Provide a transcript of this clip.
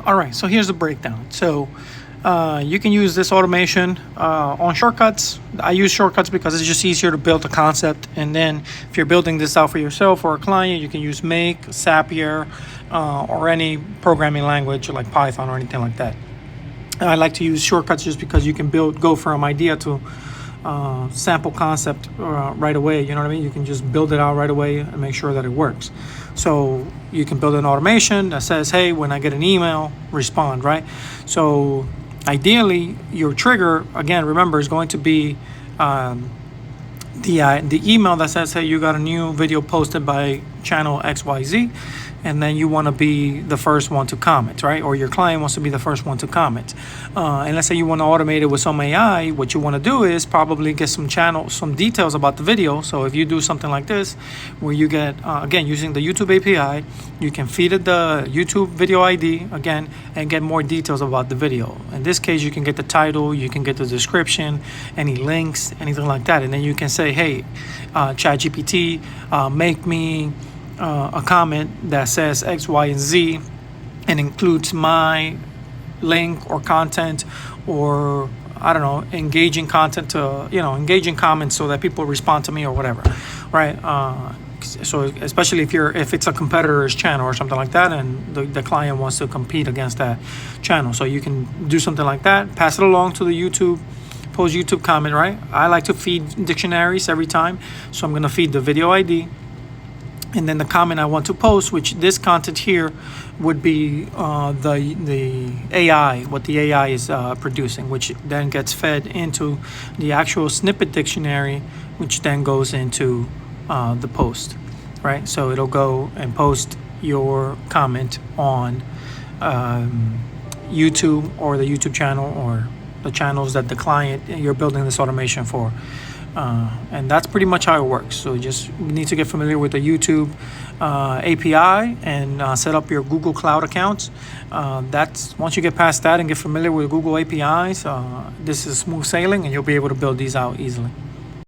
All right, so here's the breakdown. So you can use this automation on shortcuts. I use shortcuts because it's just easier to build a concept. And then if you're building this out for yourself or a client, you can use Make, Zapier, or any programming language like Python or anything like that. I like to use shortcuts just because you can go from idea to sample concept right away. You know what I mean? You can just build it out right away and make sure that it works. So you can build an automation that says, hey, when I get an email, respond, right? So ideally, your trigger, again, remember, is going to be the email that says, hey, you got a new video posted by channel XYZ, and then you want to be the first one to comment, right? Or your client wants to be the first one to comment. And let's say you want to automate it with some AI. What you want to do is probably get some details about the video. So if you do something like this, where you get, again, using the YouTube API, you can feed it the YouTube video ID, again, and get more details about the video. In this case, you can get the title, you can get the description, any links, anything like that. And then you can say, hey, ChatGPT, make me a comment that says X, Y, and Z and includes my link or content, or I don't know, engaging content to, engaging comments so that people respond to me or whatever, right? So especially if it's a competitor's channel or something like that, and the client wants to compete against that channel. So you can do something like that, pass it along to the post YouTube comment, right? I like to feed dictionaries every time. So I'm going to feed the video ID, and then the comment I want to post, which this content here would be the AI, what the AI is producing, which then gets fed into the actual snippet dictionary, which then goes into the post, right? So it'll go and post your comment on YouTube or the YouTube channel or the channels that the client you're building this automation for. And that's pretty much how it works. So you just need to get familiar with the YouTube API and set up your Google Cloud accounts. That's once you get past that and get familiar with Google APIs, this is smooth sailing, and you'll be able to build these out easily.